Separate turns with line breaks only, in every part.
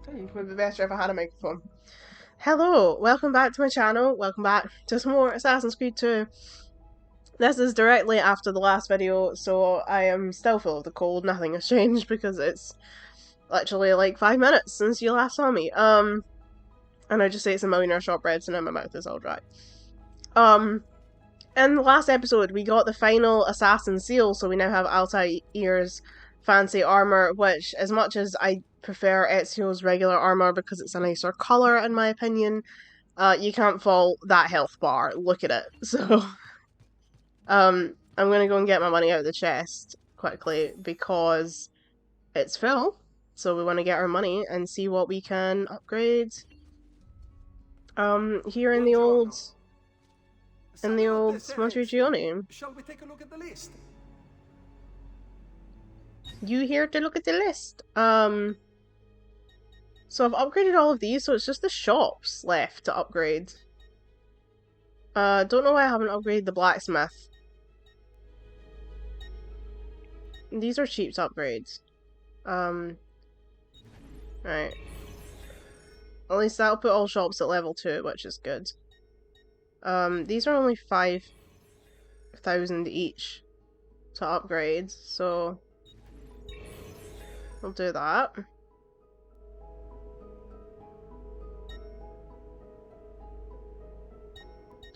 It would be better if I had a microphone. Hello, welcome back to my channel. Welcome back to some more Assassin's Creed 2. This is directly after the last video, so I am still full of the cold. Nothing has changed because it's literally like 5 minutes since you last saw me. And I just ate some millionaire shortbreads and now my mouth is all dry. In the last episode, we got the final assassin seal, so we now have Altair's fancy armor, which, as much as I prefer Ezio's regular armor because it's a nicer colour, in my opinion, you can't fault that health bar. Look at it. So, I'm gonna go and get my money out of the chest quickly because it's full. So we want to get our money and see what we can upgrade. Here in the old Montergione.
Shall we take a look at the list?
You here to look at the list? So I've upgraded all of these, so it's just the shops left to upgrade. Don't know why I haven't upgraded the blacksmith. These are cheap upgrades. Right. At least that'll put all shops at level 2, which is good. These are only 5,000 each to upgrade, so we'll do that.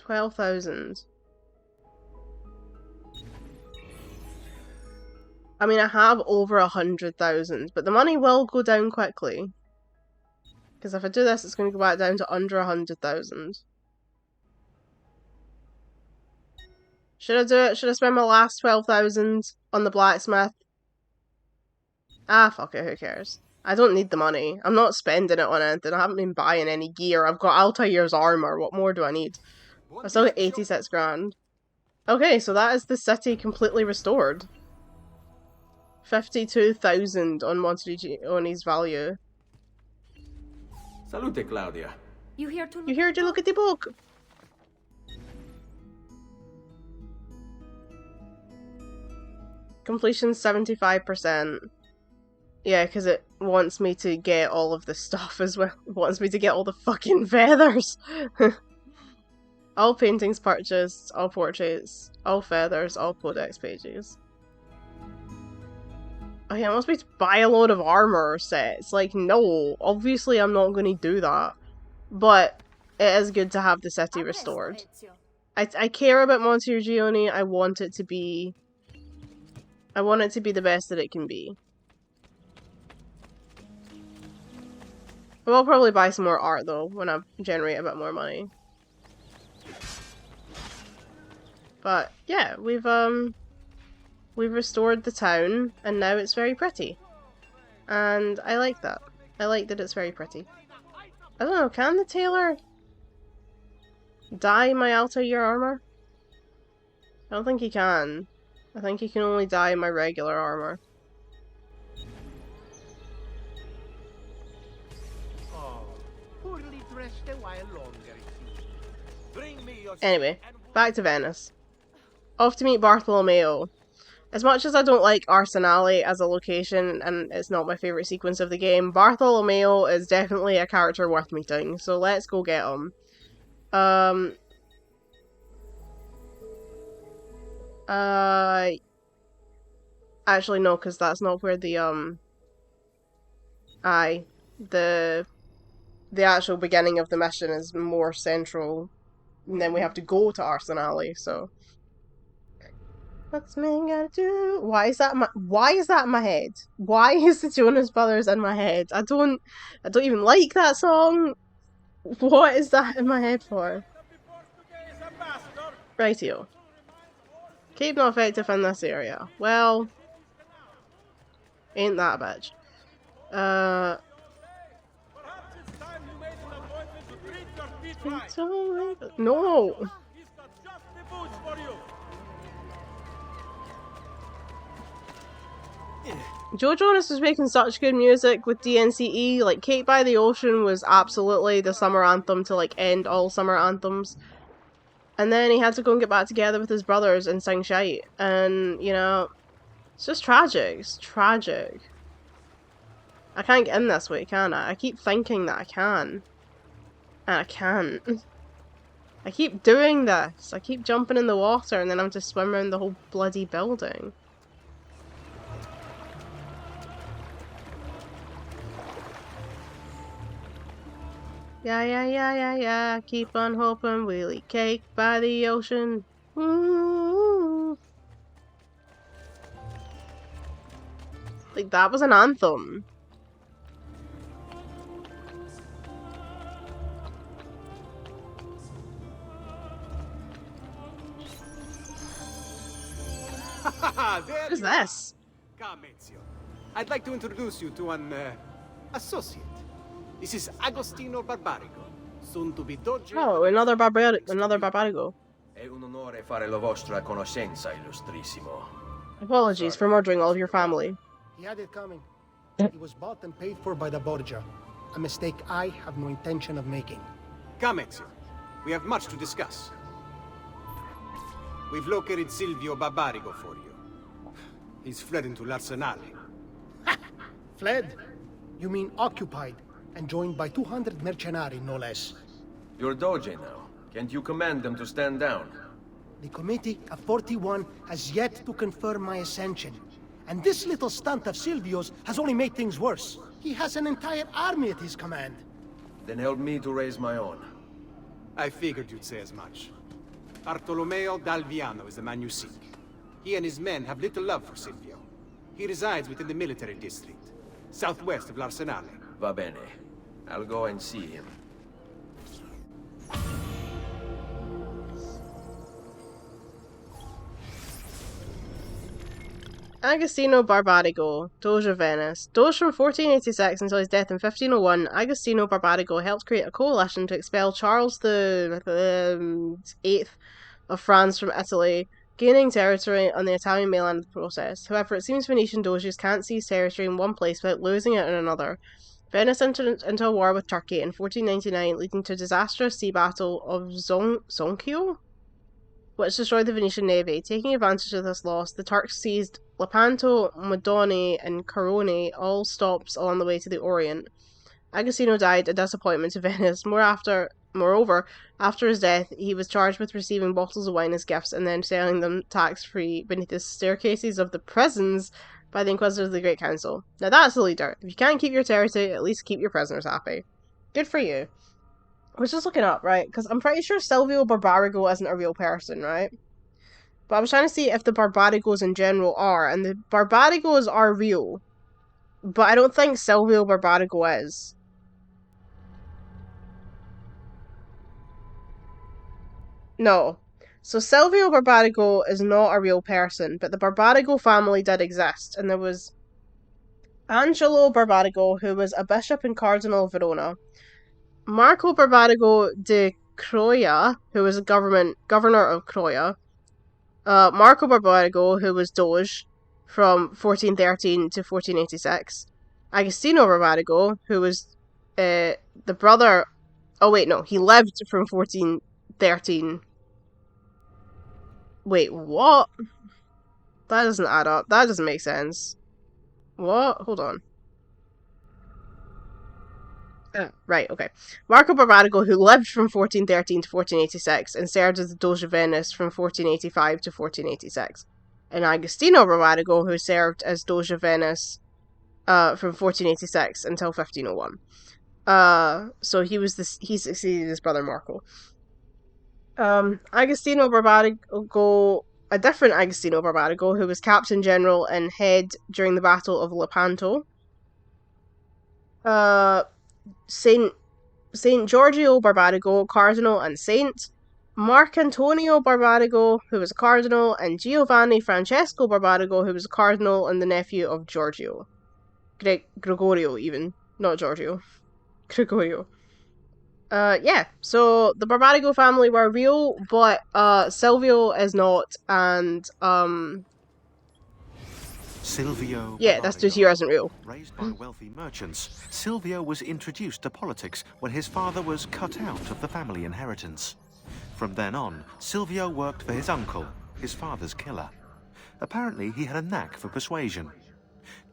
$12,000. I mean, I have over 100,000, but the money will go down quickly. Because if I do this, it's going to go back down to under 100,000. Should I do it? Should I spend my last 12,000 on the blacksmith? Ah, fuck it, who cares? I don't need the money. I'm not spending it on anything. I haven't been buying any gear. I've got Altair's armor. What more do I need? I've still got 86 grand. Okay, so that is the city completely restored. 52,000 on Monterigione's value.
Salute, Claudia.
You here to
look at the book? Completion 75%. Yeah, because it wants me to get all of the stuff as well. It wants me to get all the fucking feathers. All paintings purchased, all portraits, all feathers, all codex pages. Oh yeah, it wants me to buy a load of armor sets. Like, no, obviously I'm not going to do that. But it is good to have the city restored. I care about Montergione. I want it to be the best that it can be. I will probably buy some more art though when I generate a bit more money. But yeah, we've restored the town and now it's very pretty. And I like that. I like that it's very pretty. I don't know, can the tailor dye my Altair armor? I don't think he can. I think he can only dye my regular armor. Anyway, back to Venice. Off to meet Bartolomeo. As much as I don't like Arsenale as a location, and it's not my favourite sequence of the game, Bartolomeo is definitely a character worth meeting, so let's go get him. Actually no, because that's not where the, the actual beginning of the mission is more central, and then we have to go to Arsenale, so... What's me gonna do? Why is that in my head? Why is the Jonas Brothers in my head? I don't even like that song. What is that in my head for? Rightio. Cape not effective in this area. Well, ain't that a bitch. No! Joe Jonas was making such good music with DNCE, like Cape by the Ocean was absolutely the summer anthem to like end all summer anthems. And then he had to go and get back together with his brothers and sing shite. And, you know, it's just tragic. It's tragic. I can't get in this way, can I? I keep thinking that I can. And I can't. I keep doing this. I keep jumping in the water and then I'm just swim around the whole bloody building. Yeah. Keep on hoping we'll eat cake by the ocean. Ooh. Like, that was an anthem. What is this?
Come, Ezio. I'd like to introduce you to an associate. This is Agostino Barbarigo, soon to be Doge.
Oh, another Barbarigo.
È un onore fare la vostra conoscenza, illustrissimo.
Apologies for murdering all of your family.
He had it coming. He was bought and paid for by the Borgia. A mistake I have no intention of making.
Come, Ezio. We have much to discuss. We've located Silvio Barbarigo for you. He's fled into l'Arsenale.
Fled? You mean occupied, and joined by 200 mercenari, no less.
You're Doge now. Can't you command them to stand down?
The Committee of 41 has yet to confirm my ascension. And this little stunt of Silvio's has only made things worse. He has an entire army at his command.
Then help me to raise my own.
I figured you'd say as much. Bartolomeo d'Alviano is the man you seek. He and his men have little love for Silvio. He resides within the military district, southwest of l'Arsenale.
Va bene. I'll go and see him.
Agostino Barbarigo, Doge of Venice. Doge from 1486 until his death in 1501, Agostino Barbarigo helped create a coalition to expel Charles the VIII of France from Italy, gaining territory on the Italian mainland in the process. However, it seems Venetian Doges can't seize territory in one place without losing it in another. Venice entered into a war with Turkey in 1499, leading to a disastrous sea battle of Zonchio, which destroyed the Venetian navy. Taking advantage of this loss, the Turks seized Lepanto, Modone, and Carone, all stops along the way to the Orient. Agostino died a disappointment to Venice. Moreover, after his death, he was charged with receiving bottles of wine as gifts and then selling them tax-free beneath the staircases of the prisons by the Inquisitors of the Great Council. Now that's a leader. If you can't keep your territory, at least keep your prisoners happy. Good for you. I was just looking up, right? Because I'm pretty sure Silvio Barbarigo isn't a real person, right? But I was trying to see if the Barbarigos in general are, and the Barbarigos are real. But I don't think Silvio Barbarigo is. No. So Silvio Barbarigo is not a real person, but the Barbarigo family did exist, and there was Angelo Barbarigo, who was a bishop and cardinal of Verona. Marco Barbarigo de Croia, who was a governor of Croia. Marco Barbarigo, who was Doge from 1413 to 1486. Agostino Barbarigo, who was the brother... Oh wait, no, he lived from 1413. Wait, what? That doesn't add up. That doesn't make sense. What? Hold on. Right, okay. Marco Barbarigo, who lived from 1413 to 1486 and served as the Doge of Venice from 1485 to 1486. And Agostino Barbarigo, who served as Doge of Venice from 1486 until 1501. So he succeeded his brother Marco. Agostino Barbarigo, a different Agostino Barbarigo, who was Captain General and head during the Battle of Lepanto. Saint Giorgio Barbarigo, Cardinal and Saint. Mark Antonio Barbarigo, who was a Cardinal, and Giovanni Francesco Barbarigo, who was a Cardinal and the nephew of Giorgio. Gregorio, even. Not Giorgio. Gregorio. Yeah, so the Barbarigo family were real, but Silvio is not, and
Silvio.
Yeah, that's just here isn't real.
Raised by wealthy merchants, Silvio was introduced to politics when his father was cut out of the family inheritance. From then on, Silvio worked for his uncle, his father's killer. Apparently, he had a knack for persuasion.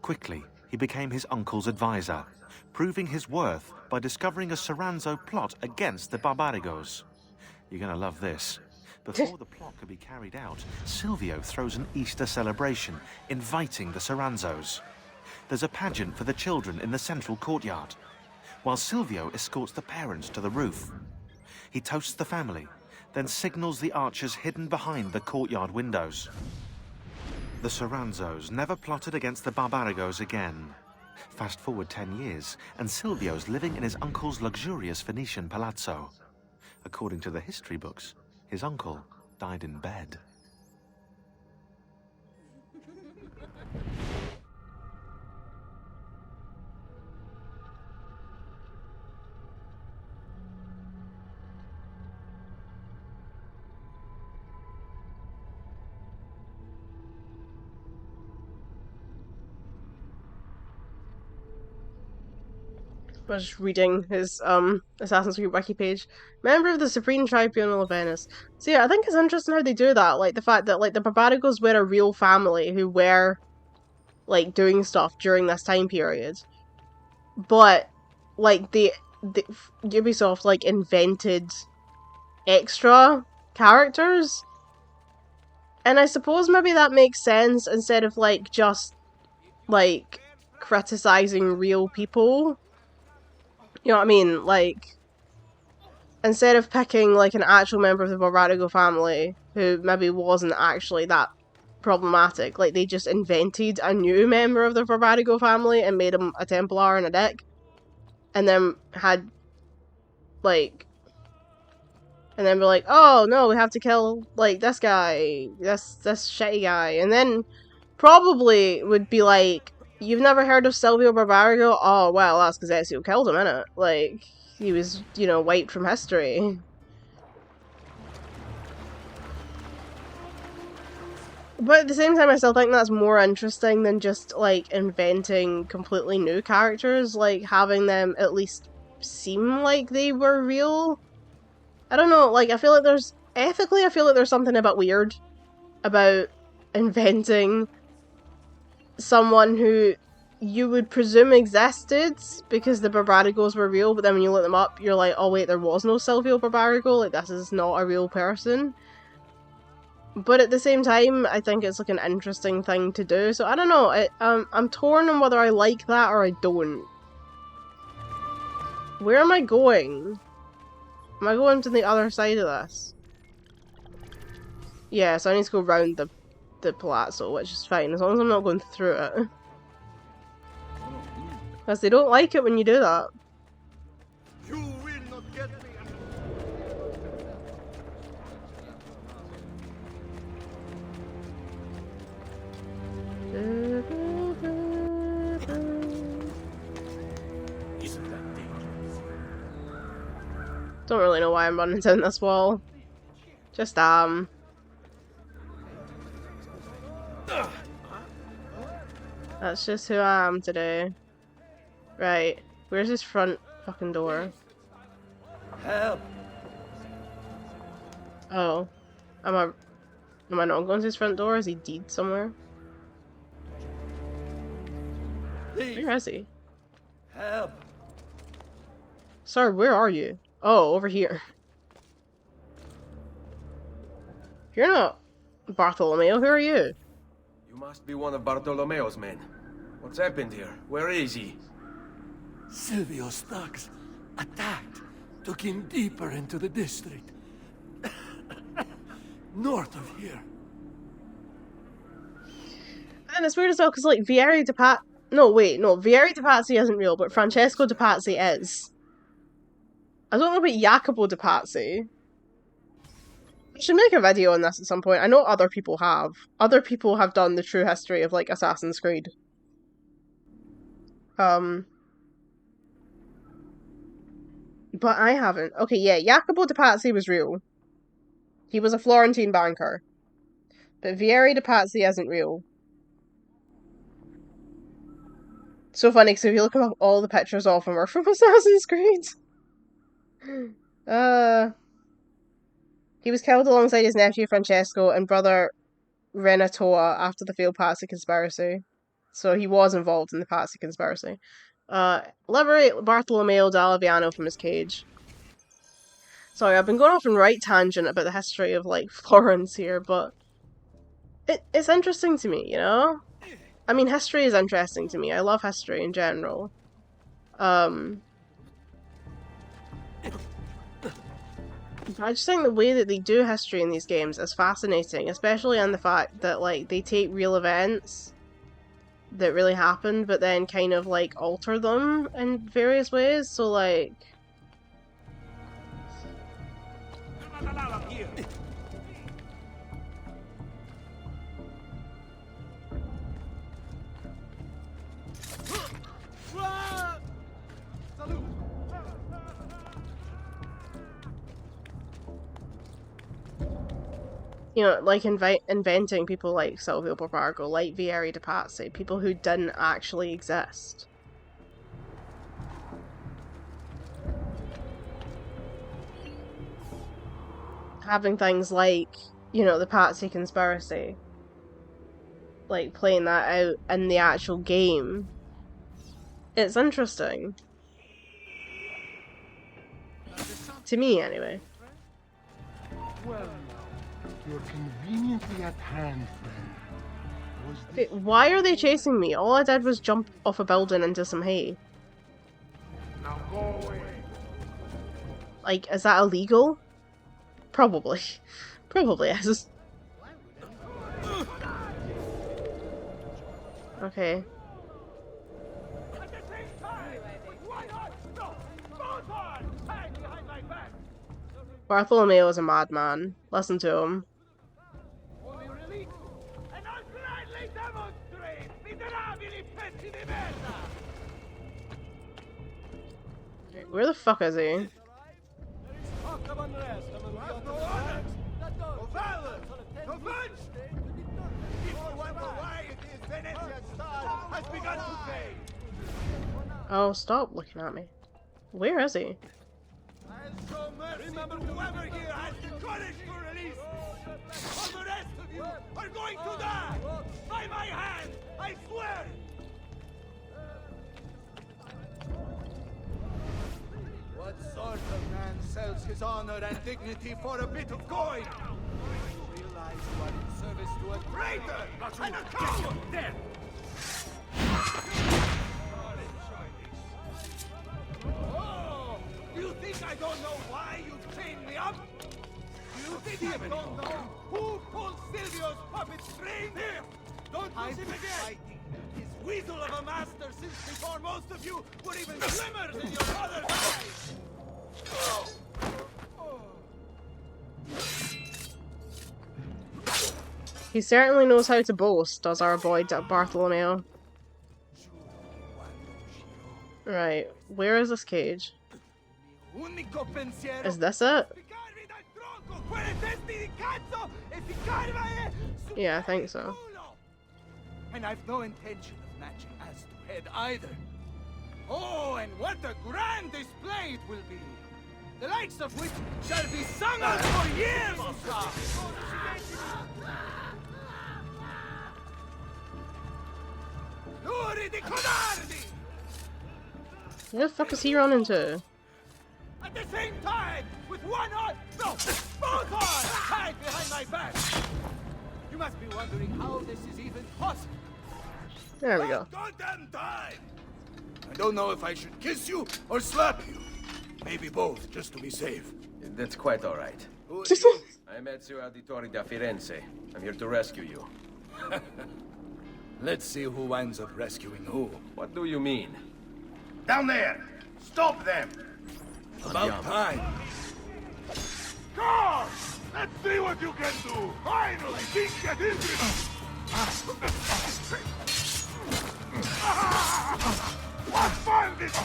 Quickly, he became his uncle's advisor, proving his worth by discovering a Soranzo plot against the Barbarigos. You're going to love this. Before the plot could be carried out, Silvio throws an Easter celebration, inviting the Soranzos. There's a pageant for the children in the central courtyard, while Silvio escorts the parents to the roof. He toasts the family, then signals the archers hidden behind the courtyard windows. The Soranzos never plotted against the Barbarigos again. Fast forward 10 years, and Silvio's living in his uncle's luxurious Venetian palazzo. According to the history books, his uncle died in bed.
I was just reading his Assassin's Creed wiki page. Member of the Supreme Tribunal of Venice. So yeah, I think it's interesting how they do that. Like the fact that like the Barbarigos were a real family who were like doing stuff during this time period, but like the Ubisoft like invented extra characters, and I suppose maybe that makes sense instead of like just like criticizing real people. You know what I mean? Like, instead of picking, like, an actual member of the Barbarigo family, who maybe wasn't actually that problematic, like, they just invented a new member of the Barbarigo family and made him a Templar and a dick. And then had, like, and then be like, oh, no, we have to kill, like, this guy, this shitty guy. And then probably would be like, you've never heard of Silvio Barbarigo? Oh, well, that's because Ezio killed him, innit? Like, he was, you know, wiped from history. But at the same time, I still think that's more interesting than just, like, inventing completely new characters. Like, having them at least seem like they were real. I don't know, like, I feel like there's... Ethically, I feel like there's something a bit weird about inventing someone who you would presume existed because the Barbarigos were real, but then when you look them up, you're like, oh wait, there was no Silvio Barbarigo, like this is not a real person. But at the same time, I think it's like an interesting thing to do, so I don't know, I'm torn on whether I like that or I don't. Where am I going? Am I going to the other side of this? Yeah, so I need to go round the palazzo, which is fine, as long as I'm not going through it. Because they don't like it when you do that.
You will not get me. Isn't that dangerous?
Don't really know why I'm running down this wall. Just, that's just who I am today. Right. Where's this front fucking door?
Help!
Oh. Am I not going to his front door? Is he dead somewhere?
Please,
Where is he?
help!
Sir, where are you? Oh, over here. You're not Bartolomeo, who are you?
You must be one of Bartolomeo's men. What's happened here? Where is he?
Silvio's thugs attacked, took him deeper into the district. North of here.
And it's weird as well, because, like, Vieri de Pazzi... No, wait, no, Vieri de Pazzi isn't real, but Francesco de Pazzi is. I don't know about Jacopo de Pazzi. I should make a video on this at some point. I know other people have. Other people have done the true history of, like, Assassin's Creed. But I haven't. Okay, yeah, Jacopo de Pazzi was real. He was a Florentine banker. But Vieri de Pazzi isn't real. So funny, because if you look up all the pictures of him are from Assassin's Creed. He was killed alongside his nephew Francesco and brother Renatoa after the failed Pazzi conspiracy. So he was involved in the Patsy conspiracy. Liberate Bartolomeo Dallaviano from his cage. Sorry, I've been going off on right tangent about the history of, like, Florence here, but it's interesting to me, you know? I mean, history is interesting to me. I love history in general. I just think the way that they do history in these games is fascinating, especially on the fact that, like, they take real events that really happened, but then kind of, like, alter them in various ways. So, like... You know, like inventing people like Silvio Barbargo, like Vieri de Pazzi, people who didn't actually exist. Having things like, you know, the Pazzi conspiracy, like playing that out in the actual game, it's interesting. To me, anyway.
Well, you're conveniently at hand, friend.
Okay, why are they chasing me? All I did was jump off a building into some hay.
Now go away.
Like, is that illegal? Probably. Probably is. Okay. Bartolomeo is a madman. Listen to him. Where the fuck is he? Oh, stop looking at me. Where is he?
Remember, whoever here has the courage to release me, all the rest of you are going to die! By my hand, I swear it! What sort of man sells his honor and dignity for a bit of coin? You realize you are in service to a traitor and a coward! There! Oh! You think I don't know why you chained me up? You think I don't know who pulled Silvio's puppet string? Here! Don't lose him again! His weasel of a master since before most of you were even glimmers in your mother's eyes!
He certainly knows how to boast, does our boy Bartolomeo. Right, where is this cage? Is this it? Yeah, I think so.
And I've no intention of matching ass to head either. Oh, and what a grand display it will be! The likes of which shall be sung out for years to come! Duri di Codardi!
Where the fuck is he running to?
At the same time, with one arm, no, both arms tied behind my back! You must be wondering how this is even possible.
There we go.
Goddamn time! I don't know if I should kiss you or slap you. Maybe both, just to be safe.
That's quite all right.
Who are you?
I'm Ezio Auditore da Firenze. I'm here to rescue you.
Let's see who winds up rescuing who.
What do you mean?
Down there! Stop them!
About time.
God! Let's see what you can do! Finally, things get interesting! What fun this is!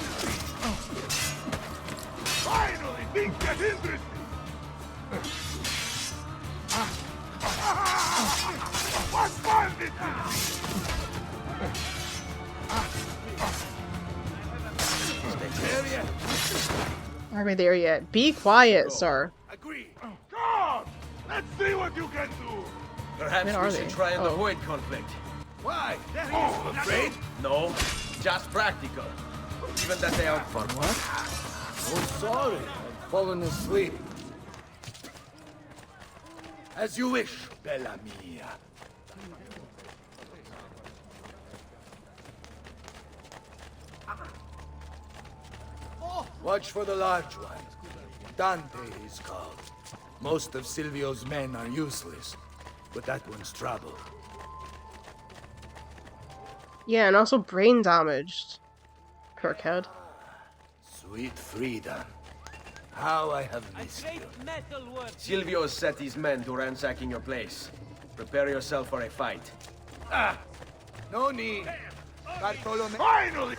Finally, things get interesting! What fun this is!
There yet?
Are we there yet? Be quiet, sir.
Agree.
God! Let's see what you can do!
Perhaps
Where are
we should
they?
try and
Oh.
avoid conflict. Why? You afraid? No, just practical. Even that they out for
What? Oh, sorry. I've fallen asleep. As you wish, Bella mia. Watch for the large one. Dante is called. Most of Silvio's men are useless, but that one's trouble.
Yeah, and also brain damaged. Poor kid.
Sweet freedom. How I have missed you.
Silvio set his men to ransacking your place. Prepare yourself for a fight.
Ah! No need. Bartolomeo.
Finally!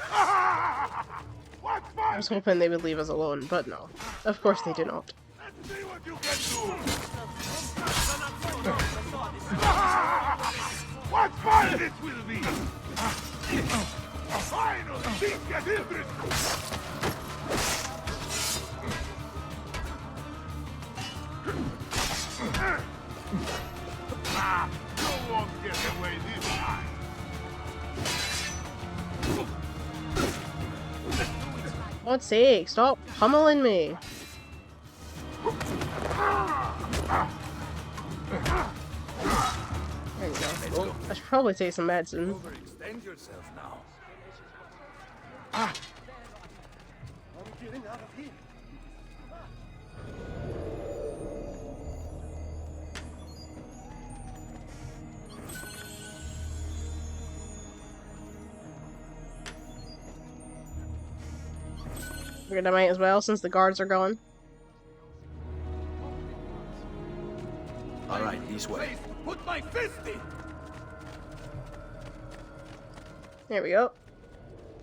What's
I
fine?
was hoping they would leave us alone, but no. Of course they do not.
Let's see what you can do! What fun this will be! Finally! Things get interesting! You won't get away this time!
For God's sake, stop pummeling me. There you go. I should probably take some medicine.
Overextend yourself now.
I'm getting out of here.
Figured I might as well since the guards are gone.
All right, this way.
Put my fist in!
There we go.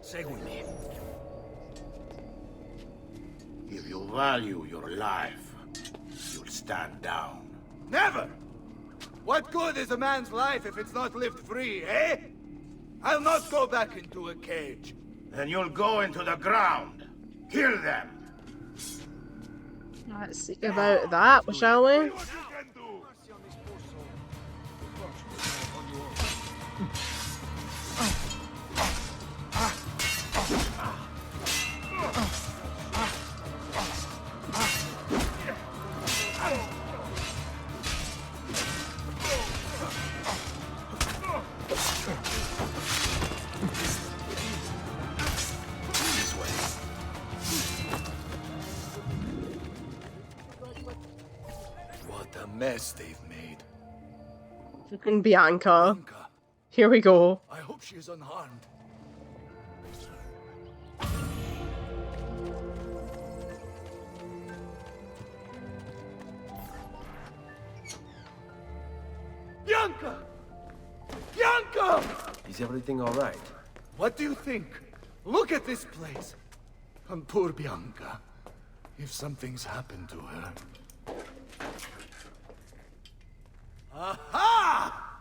Say with me.
If you value your life, you'll stand down.
Never! What good is a man's life if it's not lived free, eh? I'll not go back into a cage.
Then you'll go into the ground. Kill them.
Let's see about that, shall we?
What you can do.
What a mess they've made.
Fucking Bianca.
Bianca,
Here we go.
I hope she is unharmed. Bianca! Bianca!
Is everything all right?
What do you think? Look at this place. And poor Bianca. If something's happened to her. Aha!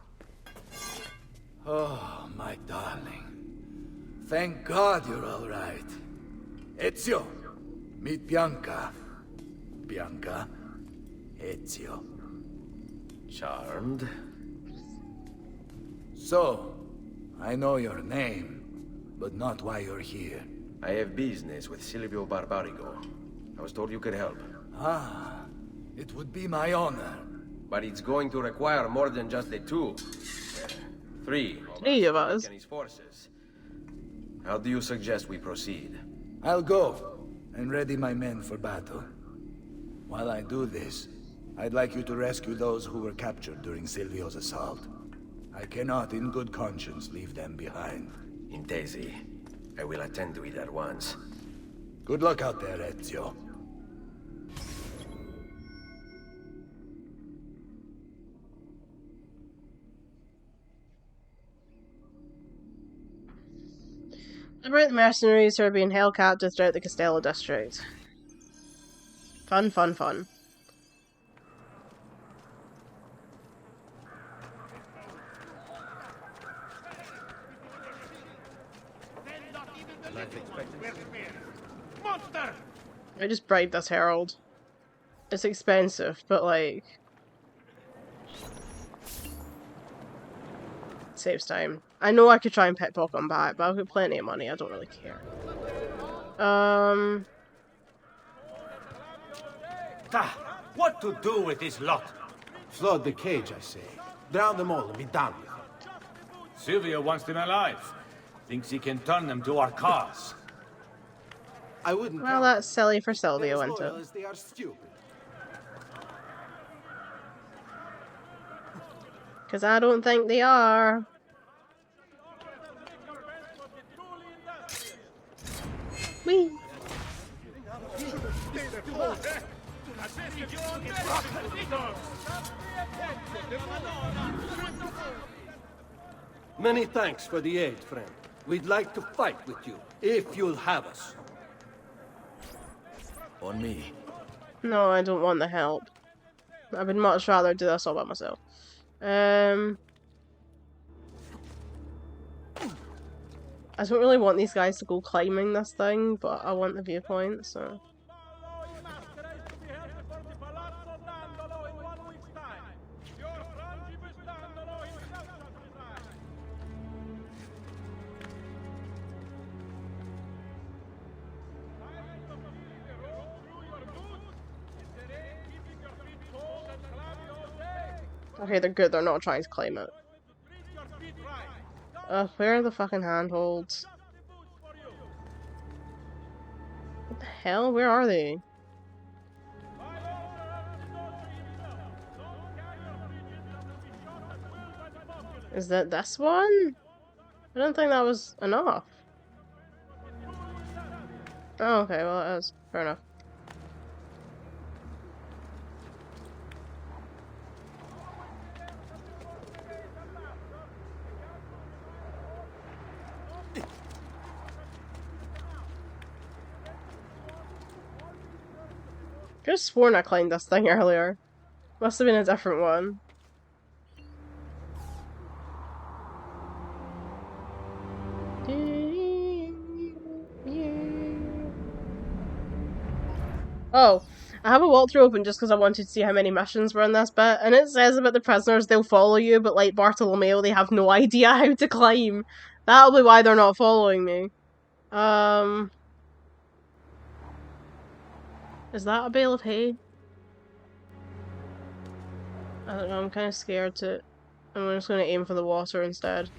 Oh, my darling. Thank God you're all right. Ezio, meet Bianca. Bianca, Ezio.
Charmed.
So, I know your name, but not why you're here.
I have business with Silvio Barbarigo. I was told you could help.
Ah, it would be my honor.
But it's going to require more than just the two. Three.
Three of us.
And his forces. How do you suggest we proceed?
I'll go and ready my men for battle. While I do this, I'd like you to rescue those who were captured during Silvio's assault. I cannot, in good conscience, leave them behind.
Intesi. I will attend to it at once.
Good luck out there, Ezio.
Liberate the mercenaries who are being held captive throughout the Castello district. Fun, fun, fun.
Monster!
I just bribed this herald. It's expensive, but like... saves time. I know I could try and pickpocket him back, but I've got plenty of money. I don't really care.
What to do with this lot?
Flood the cage, I say. Drown them all and be done with it.
Silvio wants them alive. Thinks he can turn them to our cause.
I wouldn't.
Well, that's silly for Silvio,
They're as
isn't
loyal
it?
as they are stupid.
Because I don't think they are. Whee!
Many thanks for the aid, friend. We'd like to fight with you, if you'll have us.
On me.
No, I don't want the help. I would much rather do this all by myself. I don't really want these guys to go climbing this thing, but I want the viewpoint, so... Okay, they're good, they're not trying to climb it. Where are the fucking handholds? What the hell? Where are they? Is that this one? I don't think that was enough. Oh, okay, well it is. Fair enough. I could have sworn I climbed this thing earlier. Must have been a different one. Oh, I have a walkthrough open just because I wanted to see how many missions were in this bit, and it says about the prisoners they'll follow you, but like Bartolomeo, they have no idea how to climb. That'll be why they're not following me. Is that a bale of hay? I don't know, I'm kind of scared to... I'm just going to aim for the water instead.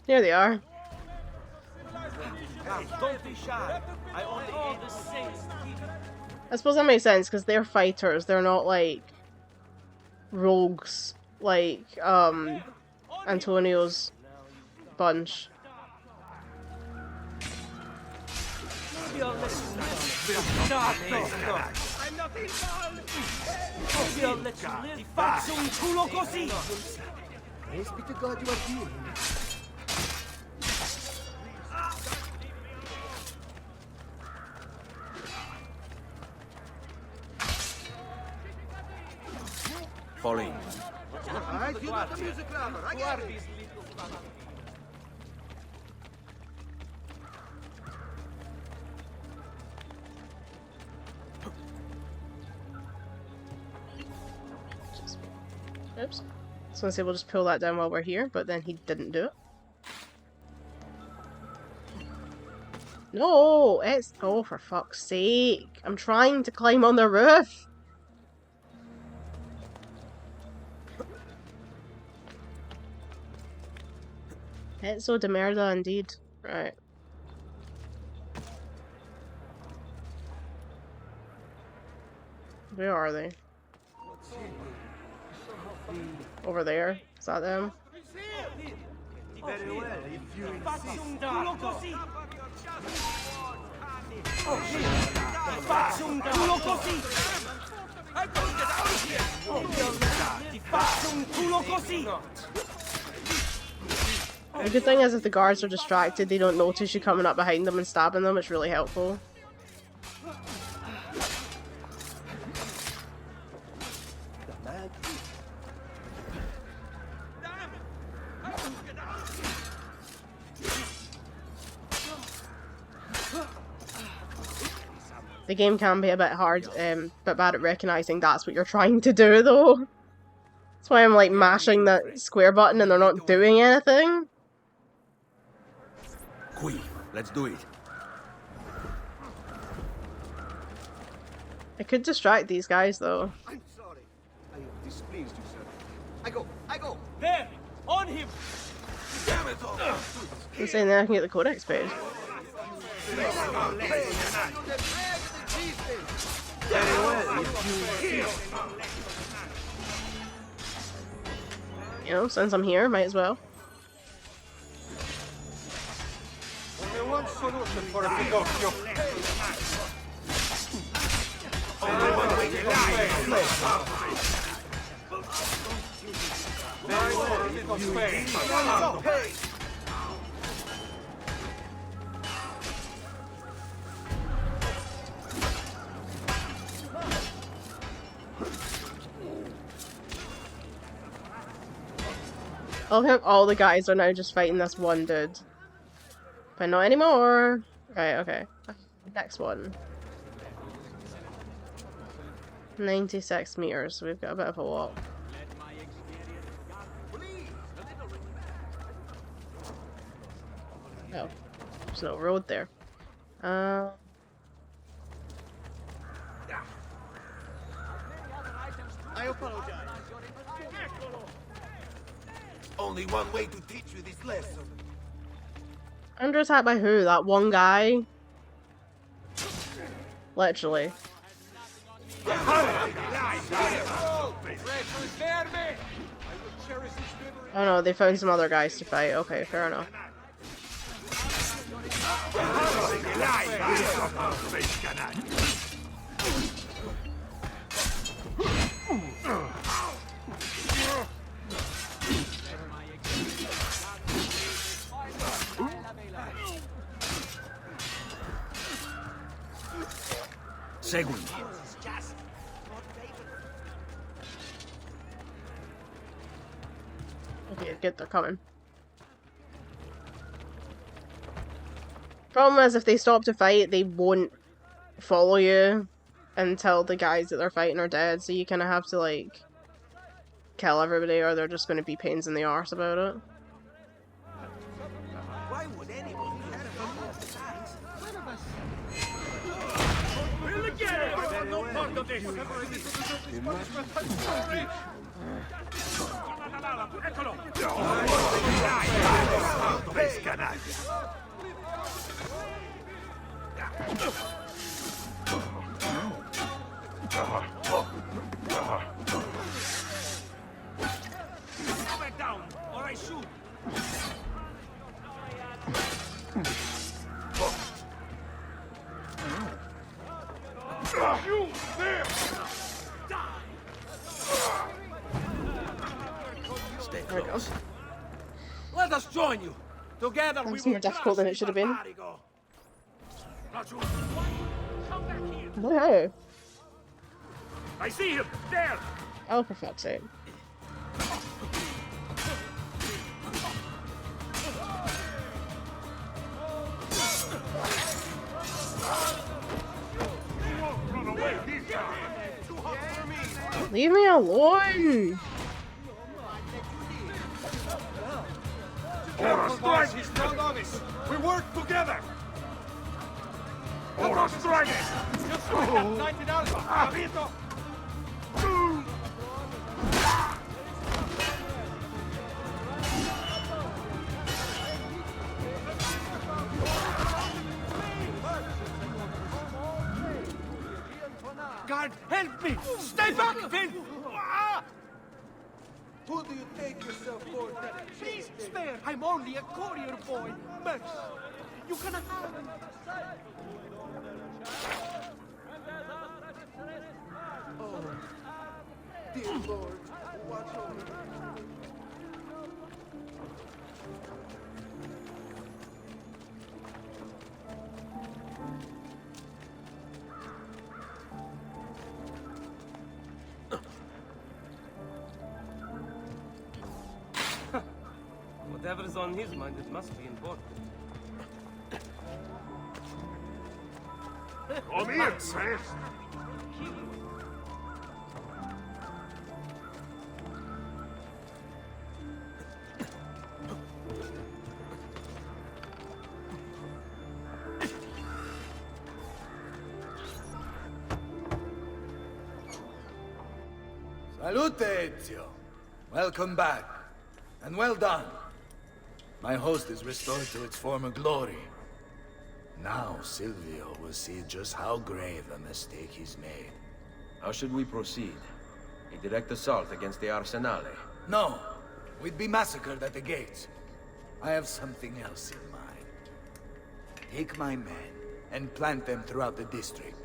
Here they are.
Don't be shy. I only need the saints.
I suppose that makes sense, because they're fighters, they're not like... rogues, like, Antonio's bunch.
Praise be to God you are here.
Fall in.
Oops. I was gonna say we'll just pull that down while we're here, but then he didn't do it. No! It's... oh, for fuck's sake. I'm trying to climb on the roof! It's so de merda indeed. Right. Where are they? Over there? Is that them?
Very well, if you insist.
The good thing is if the guards are distracted, they don't notice you coming up behind them and stabbing them. It's really helpful. The game can be a bit hard, but bad at recognizing that's what you're trying to do, though. That's why I'm like mashing that square button and they're not doing anything.
Qui, let's do it.
I could distract these guys, though.
I'm sorry. I have displeased you, sir. I go. There! On him! Damn it all!
I'm saying that I can get the codex page. You know, since I'm here, might as well.
Only one solution for a Pinocchio. Only one way to
I think all the guys are now just fighting this one dude. But not anymore. Right, okay. Next one. 96 meters, so we've got a bit of a walk. Oh, there's no road there. I
apologize. Only one way to teach you this lesson.
Under attack by who? That one guy? Literally. Oh no, they found some other guys to fight. Okay, fair enough.
Seguimi.
Okay, good, they're coming. Problem is, if they stop to fight, they won't follow you until the guys that they're fighting are dead, so you kind of have to, like, kill everybody or they're just going to be pains in the arse about it.
Why would anyone care about those attacks? One of us. We'll get it! I want no part of this! Eccolo! Back down, or I shoot! You there!
Stay
There we go.
close.
Let us join you. Together we
That's
will
more difficult than it should have been. No.
I see him there.
Oh, for fuck's sake. Leave me alone!
Strike is not obvious. We work together. Oro strike. $90. Capito? Guard, help me! Stay back, Finn! Who do you take yourself for? Please spare! I'm only a courier boy! Mercy! You can have him! Oh, dear Lord, watch over me.
Whatever's on his mind, it must be important.
Come here, Chris.
Salute, Ezio. Welcome back. And well done. My host is restored to its former glory. Now Silvio will see just how grave a mistake he's made.
How should we proceed? A direct assault against the Arsenale?
No, we'd be massacred at the gates. I have something else in mind. Take my men and plant them throughout the district.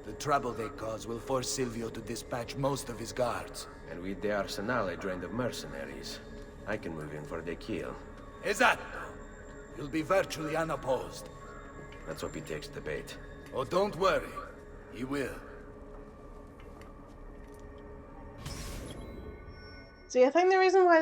The trouble they cause will force Silvio to dispatch most of his guards.
And with the Arsenale drained of mercenaries, I can move in for the kill.
Esatto. You'll be virtually unopposed.
Let's hope he takes the bait.
Oh, don't worry. He will.
See, I think the reason why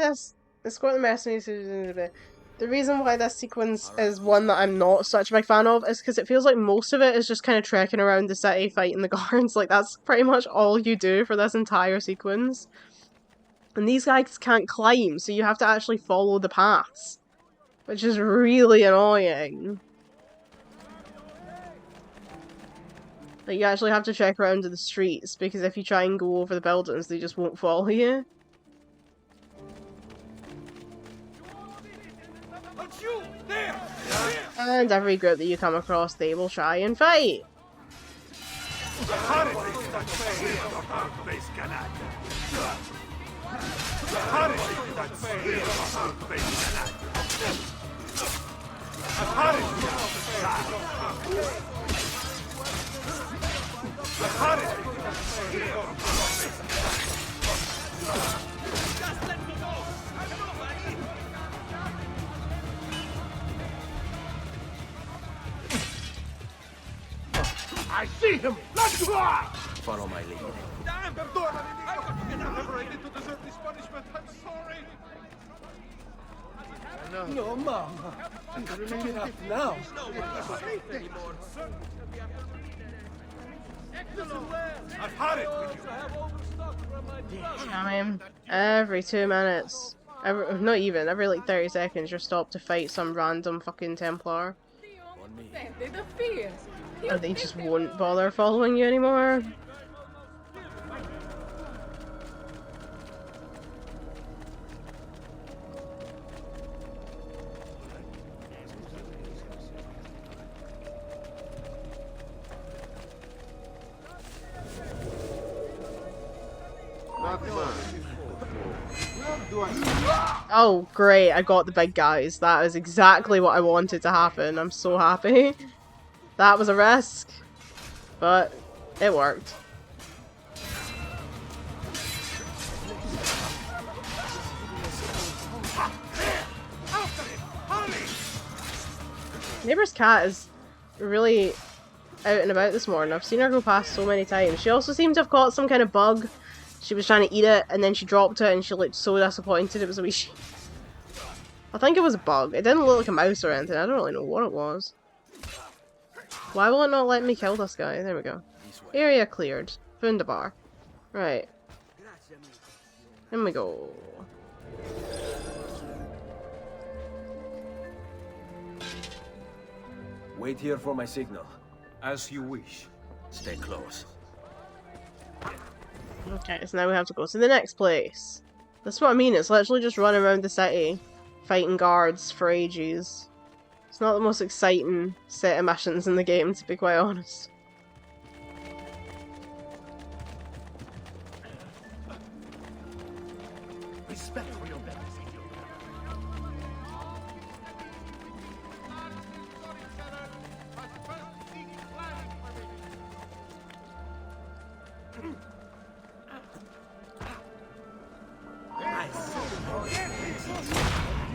the reason why this sequence is one that I'm not such a big fan of is because it feels like most of it is just kind of trekking around the city fighting the guards. Like, that's pretty much all you do for this entire sequence. And these guys can't climb, so you have to actually follow the paths, which is really annoying. Like, you actually have to check around to the streets, because if you try and go over the buildings, they just won't follow you. And every group that you come across, they will try and fight.
I see him! Let's go!
Follow my lead.
Damn, Bartolomeo! I did to deserve this punishment. I'm sorry.
No, Mama. Get up now.
I've had it with you.
I mean, every 2 minutes, not even, every like 30 seconds, you're stopped to fight some random fucking Templar. And they just won't bother following you anymore. Oh, great, I got the big guys. That is exactly what I wanted to happen. I'm so happy. That was a risk, but it worked. Neighbour's cat is really out and about this morning. I've seen her go past so many times. She also seemed to have caught some kind of bug. She was trying to eat it, and then she dropped it, and she looked so disappointed. It was a wee I think it was a bug. It didn't look like a mouse or anything. I don't really know what it was. Why will it not let me kill this guy? There we go. Area cleared. Found a bar. Right. In we go.
Wait here for my signal.
As you wish.
Stay close.
Okay, so now we have to go to the next place. That's what I mean, it's literally just running around the city, fighting guards for ages. It's not the most exciting set of missions in the game, to be quite honest.
Respect for your betters,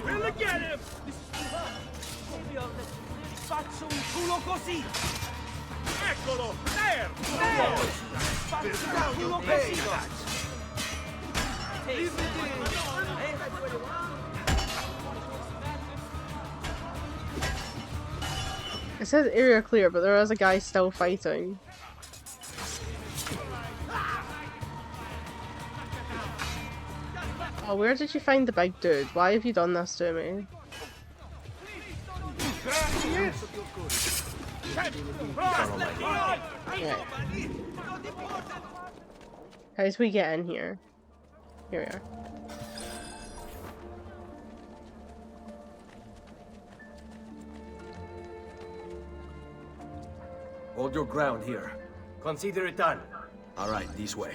We'll get him! Faccio un culo così! Eccolo! There! There! Faccio un culo così!
It says area clear, but there is a guy still fighting. Oh, where did you find the big dude? Why have you done this to me? Yeah. How do we get in here? Here we are.
Hold your ground here.
Consider it done.
All right, this way.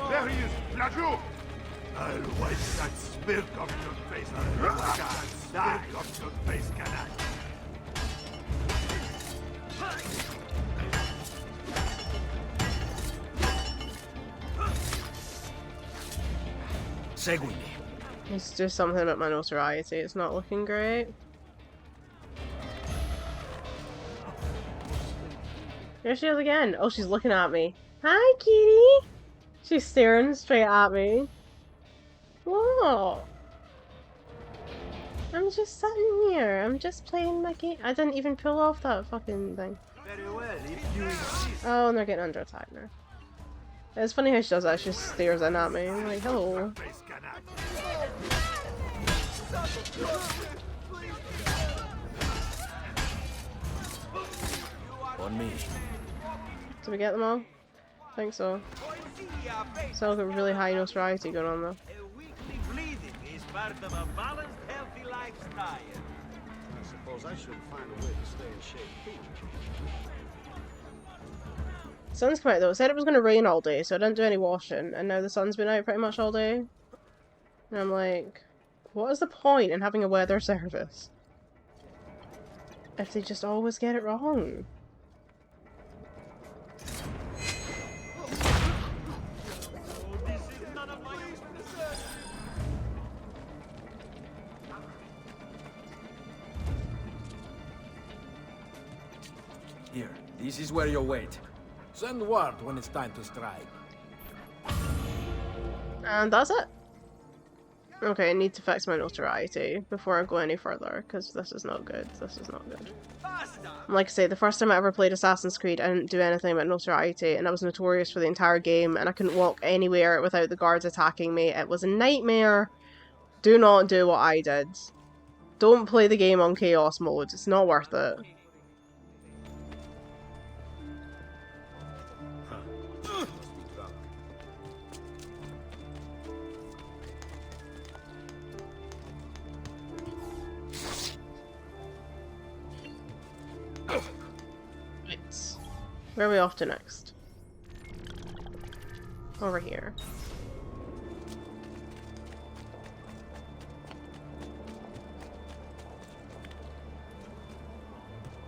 There he is! Lajo! I'll wipe that smirk off your face. Smirk off your face, canaille.
Seguimi.
Let's do something about my notoriety. It's not looking great. Here she is again. Oh, she's looking at me. Hi, kitty. She's staring straight at me. Whoa. I'm just sitting here. I'm just playing my game. I didn't even pull off that fucking thing.
Very well, if you insist.
Oh, and they're getting under attack now. It's funny how she does that. She just stares in at me. I'm like, hello.
On me.
Did we get them all? I think so. So got really high notoriety going on though.
A weekly bleeding is part of a balanced, healthy lifestyle. I suppose I should find a way to stay in shape too.
Sun's come out though. It said it was going to rain all day, so I didn't do any washing, and now the sun's been out pretty much all day. And I'm like, what is the point in having a weather service if they just always get it wrong?
Here, this is where you'll wait.
Send word when it's time to strike.
And that's it. Okay, I need to fix my notoriety before I go any further, because this is not good. This is not good. Like I say, the first time I ever played Assassin's Creed, I didn't do anything about notoriety, and I was notorious for the entire game, and I couldn't walk anywhere without the guards attacking me. It was a nightmare. Do not do what I did. Don't play the game on chaos mode. It's not worth it. Where are we off to next? Over here.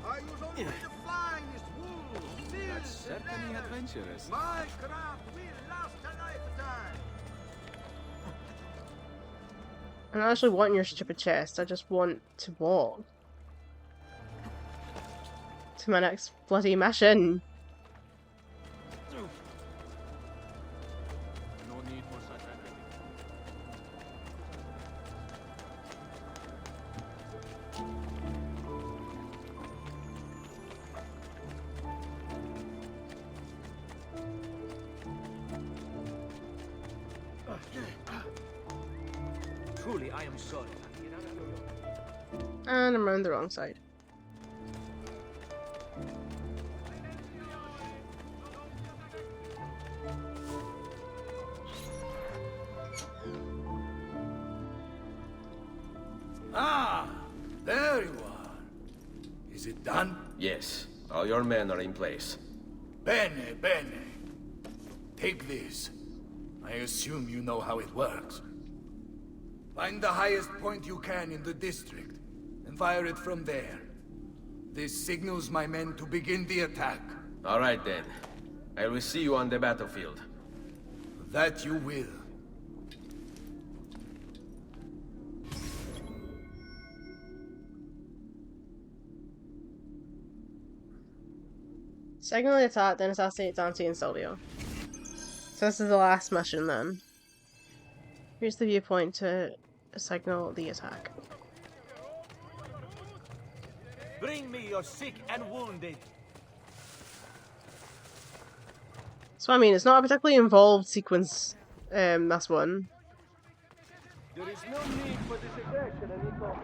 I was only the finest wool,
That's certainly adventurous.
My craft will last a lifetime.
I don't actually want your stupid chest, I just want to walk to my next bloody mission.
No need for such anything.
Truly, I am sorry.
And I'm around the wrong side.
Ah, there you are. Is it done?
Yes, all your men are in place.
Bene, bene. Take this. I assume you know how it works. Find the highest point you can in the district, and fire it from there. This signals my men to begin the attack.
All right then. I will see you on the battlefield.
That you will.
Signal the attack, then assassinate Dante and Silvio. So this is the last mission then. Here's the viewpoint to signal the attack.
Bring me your sick and wounded.
So I mean, it's not a particularly involved sequence, this one.
There is no need for this aggression, amigo.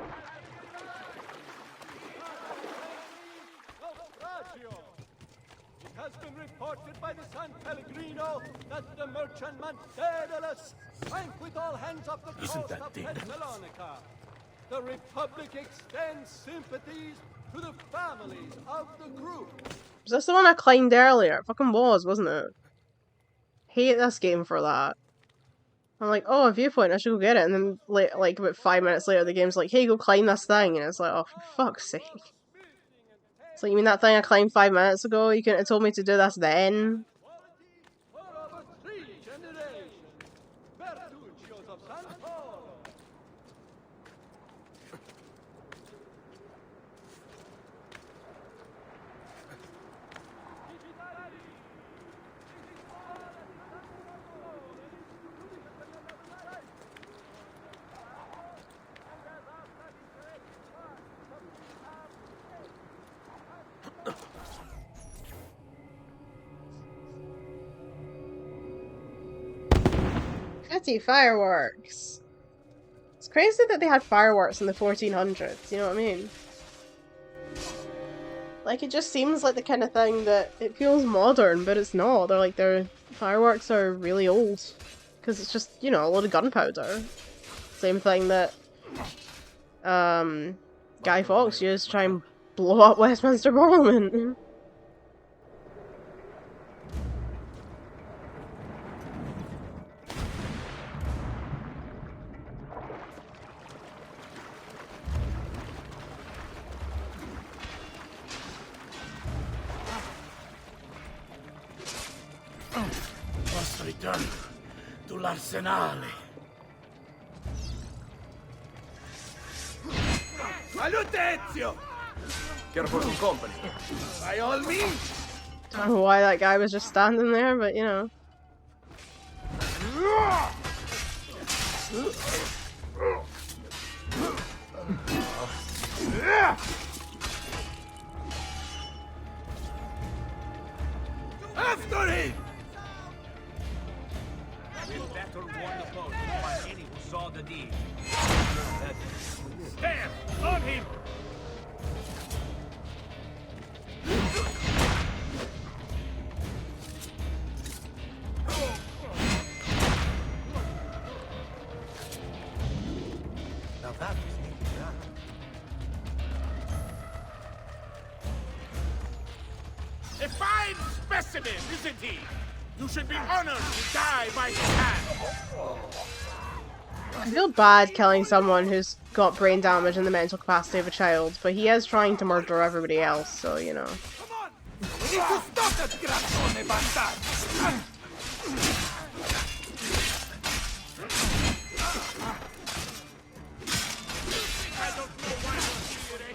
It has been reported by the San Pellegrino that the merchantman Daedalus sank with all hands off the coast of Thessalonica. The Republic extends sympathies to the families of the group.
Was this the one I climbed earlier? It fucking was, wasn't it? Hate this game for that. I'm like, oh, a viewpoint, I should go get it. And then, like, about 5 minutes later, the game's like, hey, go climb this thing. And it's like, oh, for fuck's sake. It's like, you mean that thing I climbed 5 minutes ago? You couldn't have told me to do this then? Pretty fireworks. It's crazy that they had fireworks in the 1400s, you know what I mean? Like, it just seems like the kind of thing that it feels modern, but it's not. Their fireworks are really old. Because it's just, you know, a load of gunpowder. Same thing that Guy Fawkes used to try and blow up Westminster Parliament.
Must return to l'Arsenale.
Salute, Ezio!
Careful for company.
By all means!
I don't know why that guy was just standing there, but you know.
After him!
We'll better warn the boat by any who saw the deed. There! On him!
Now that was neat, huh?
A fine specimen, isn't he? You should be honored to die by his hand.
I feel bad killing someone who's got brain damage and the mental capacity of a child, but he is trying to murder everybody else, so you know.
Come on! We need to stop that grassone bastard!
I don't know why you're here,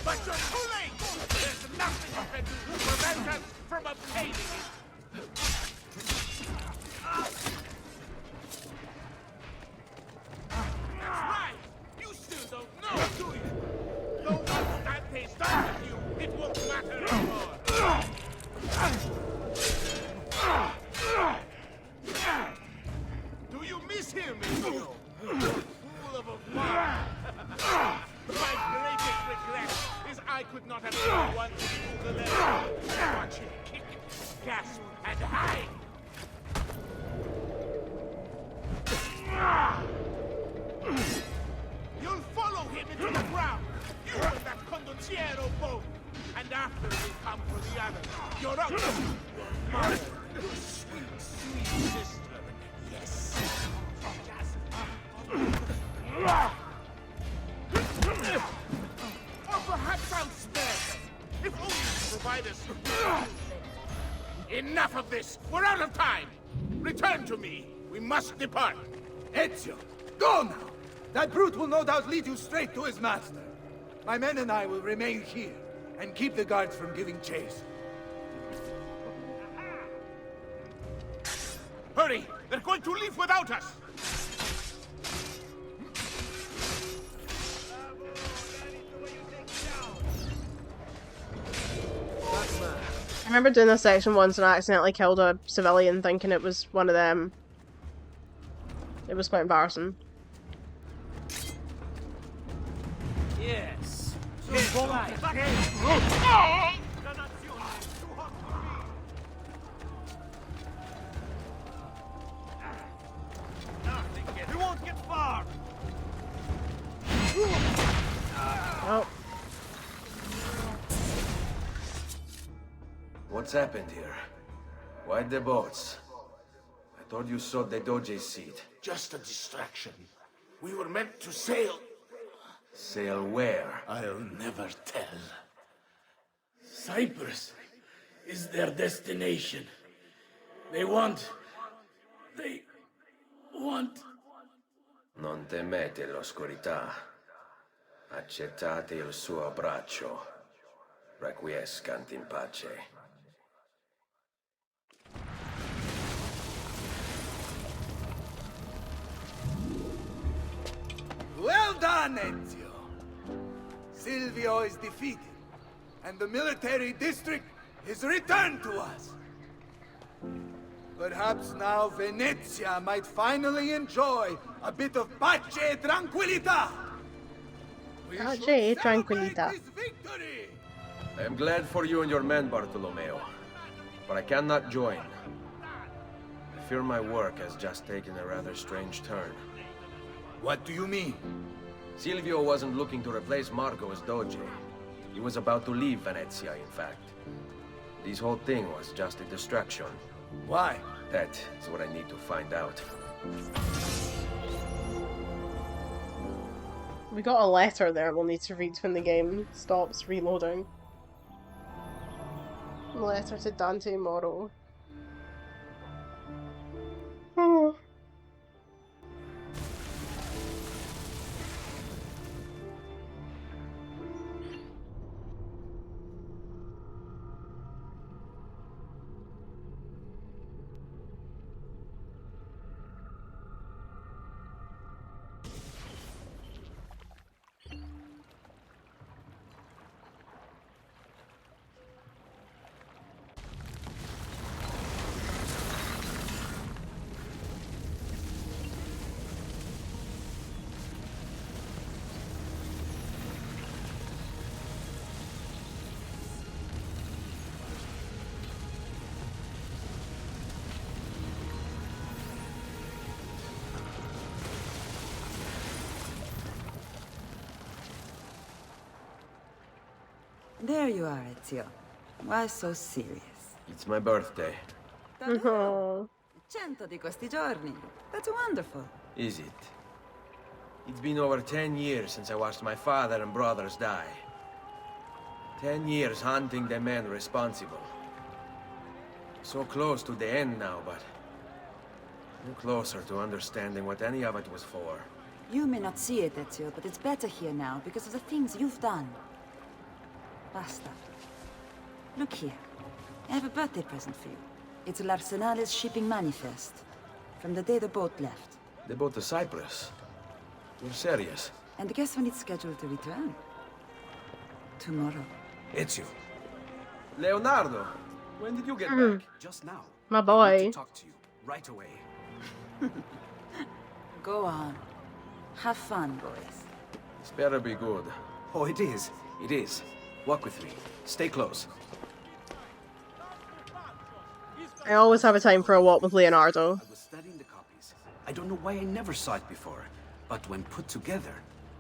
but you're too late. There's nothing you can do to prevent us from obtaining it. That's right. You still don't know, do you? Though once Dante's done with you, it won't matter anymore. Do you miss him, Ezio? Fool of a man. My greatest regret is I could not have been one to the left and watch him kick, gasp, and hide. You'll follow him into the ground. You and that condottiero boat. And after we come for the others, your uncle, your mother, your sweet, sweet sister. Yes. Or perhaps I'll spare them. If only to provide us with... Enough of this! We're out of time! Return to me! We must depart!
Ezio, go now! That brute will no doubt lead you straight to his master. My men and I will remain here, and keep the guards from giving chase.
Hurry! They're going to leave without us!
I remember doing this section once and I accidentally killed a civilian thinking it was one of them. It was quite embarrassing.
Yes.
We won't get far!
Oh.
What's happened here? Why the boats? I thought you sought the Doge's seat.
Just a distraction. We were meant to sail.
Sail where?
I'll never tell. Cyprus is their destination. They want...
Non temete l'oscurità. Accettate il suo abbraccio. Requiescant in pace.
Well done, Ezio. Silvio is defeated, and the military district is returned to us. Perhaps now Venezia might finally enjoy a bit of pace e tranquillità.
Pace e tranquillità.
I am glad for you and your men, Bartolomeo, but I cannot join. I fear my work has just taken a rather strange turn.
What do you mean?
Silvio wasn't looking to replace Marco as Doge. He was about to leave Venezia, in fact. This whole thing was just a distraction.
Why?
That is what I need to find out.
We got a letter there we'll need to read when the game stops reloading. Letter to Dante Moro. Oh.
There you are, Ezio. Why so serious?
It's my birthday.
Oh.
100 di questi giorni. That's wonderful.
Is it? It's been over 10 years since I watched my father and brothers die. 10 years hunting the men responsible. So close to the end now, but no closer to understanding what any of it was for.
You may not see it, Ezio, but it's better here now because of the things you've done. Basta. Look here. I have a birthday present for you. It's l'Arsenale's shipping manifest. From the day the boat left.
The boat to Cyprus? You're serious?
And guess when it's scheduled to return? Tomorrow.
Ezio. Leonardo, when did you get back?
Just now.
My
I
boy.
need to talk to you right away.
Go on. Have fun, boys.
This better be good.
Oh, it is. It is. Walk with me. Stay close.
I always have a time for a walk with Leonardo.
I was studying the copies. I don't know why I never saw it before, but when put together,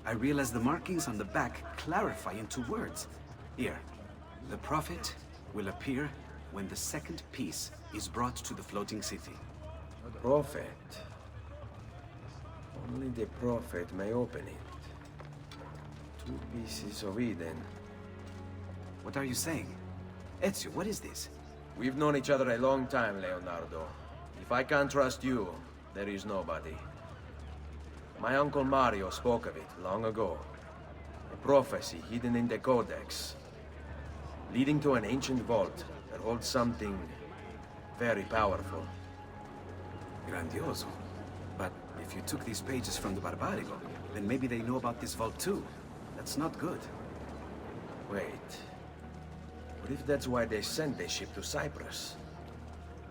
I realized the markings on the back clarify into words. Here, the prophet will appear when the second piece is brought to the floating city.
Prophet. Only the prophet may open it. 2 pieces of Eden.
What are you saying? Ezio, what is this?
We've known each other a long time, Leonardo. If I can't trust you, there is nobody. My uncle Mario spoke of it long ago. A prophecy hidden in the Codex, leading to an ancient vault that holds something very powerful.
Grandioso. But if you took these pages from the Barbarigo, then maybe they know about this vault too. That's not good.
Wait. What if that's why they sent their ship to Cyprus?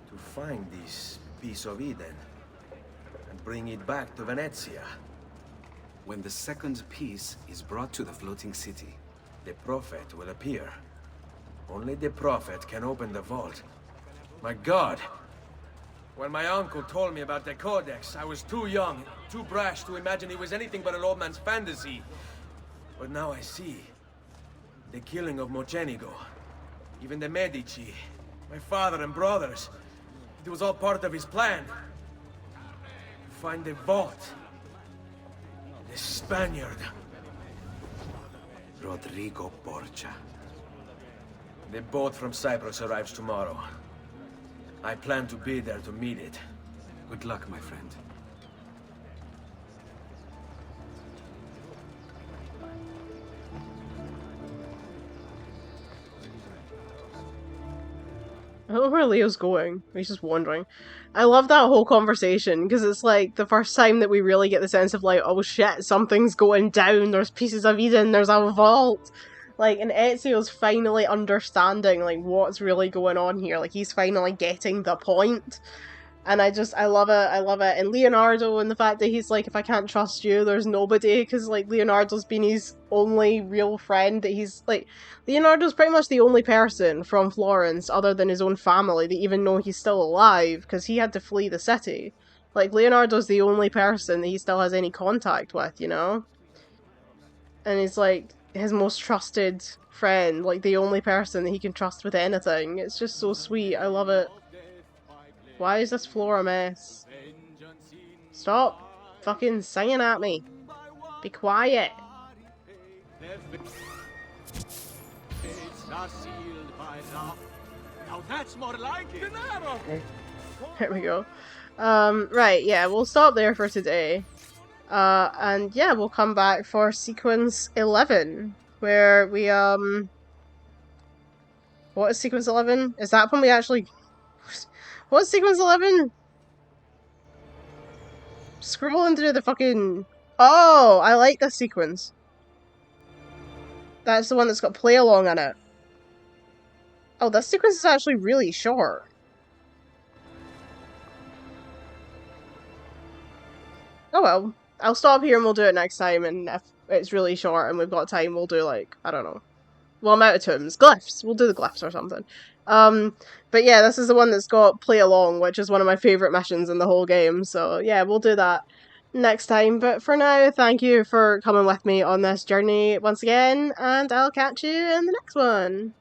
To find this piece of Eden and bring it back to Venezia?
When the second piece is brought to the floating city,
the Prophet will appear. Only the Prophet can open the vault. My God! When my uncle told me about the Codex, I was too young, too brash to imagine it was anything but an old man's fantasy. But now I see. The killing of Mocenigo, even the Medici, my father and brothers. It was all part of his plan. To find the vault. The Spaniard.
Rodrigo Borgia.
The boat from Cyprus arrives tomorrow. I plan to be there to meet it.
Good luck, my friend.
I don't know where Leo's going. He's just wandering. I love that whole conversation because it's like the first time that we really get the sense of like, oh shit, something's going down. There's pieces of Eden. There's a vault. Like, and Ezio's finally understanding like what's really going on here. Like he's finally getting the point. And I love it, I love it. And Leonardo and the fact that he's like, if I can't trust you, there's nobody, because like Leonardo's been his only real friend that he's like, Leonardo's pretty much the only person from Florence other than his own family that even know he's still alive, because he had to flee the city. Like, Leonardo's the only person that he still has any contact with, you know? And he's like his most trusted friend, like the only person that he can trust with anything. It's just so sweet, I love it. Why is this floor a mess? Stop fucking singing at me. Be quiet.
Now that's more like it.
There we go. Right, yeah, we'll stop there for today. And yeah, we'll come back for sequence 11, where we, what is sequence 11? Is that when we actually... What's sequence 11? Scrolling through the fucking... Oh, I like this sequence. That's the one that's got play along in it. Oh, this sequence is actually really short. Oh well. I'll stop here and we'll do it next time, and if it's really short and we've got time, we'll do like, I don't know. Well, I'm out of tombs. Glyphs. We'll do the glyphs or something. But yeah, this is the one that's got play along, which is one of my favourite missions in the whole game. So yeah, we'll do that next time. But for now, thank you for coming with me on this journey once again, and I'll catch you in the next one.